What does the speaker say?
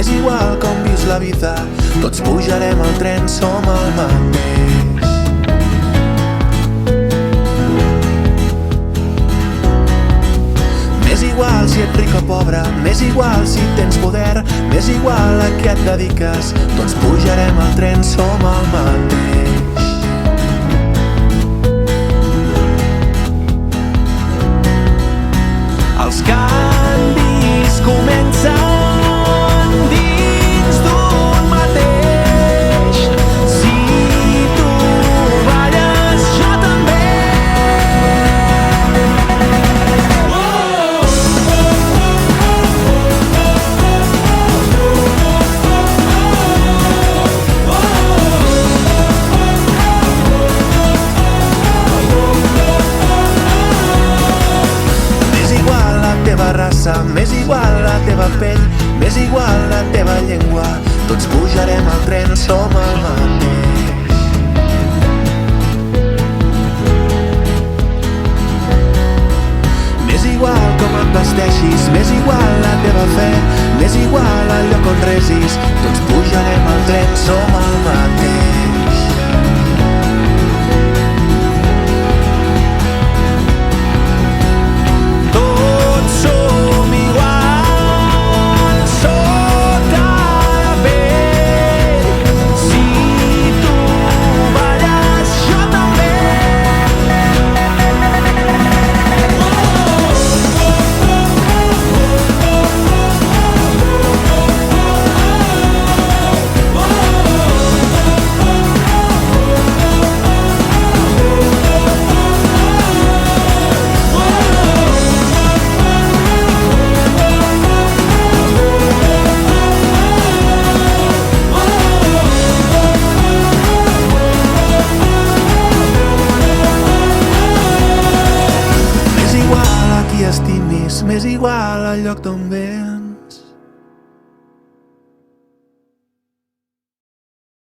m'és igual com vius la vida, tots pujarem al tren, som el mateix. M'és igual si ets ric o pobre, m'és igual si tens poder, m'és igual a què et dediques, tots pujarem al tren, som el mateix. Els canvis comencen dins d'un mateix. Si tu balles, jo també. M'és igual la teva pell, m'és igual la teva llengua, tots pujarem al tren, som el mateix. M'és igual com et vesteixis, m'és igual la teva fe, m'és igual el lloc on resis, tots pujarem al tren, som el mateix. M'és igual al lloc d'on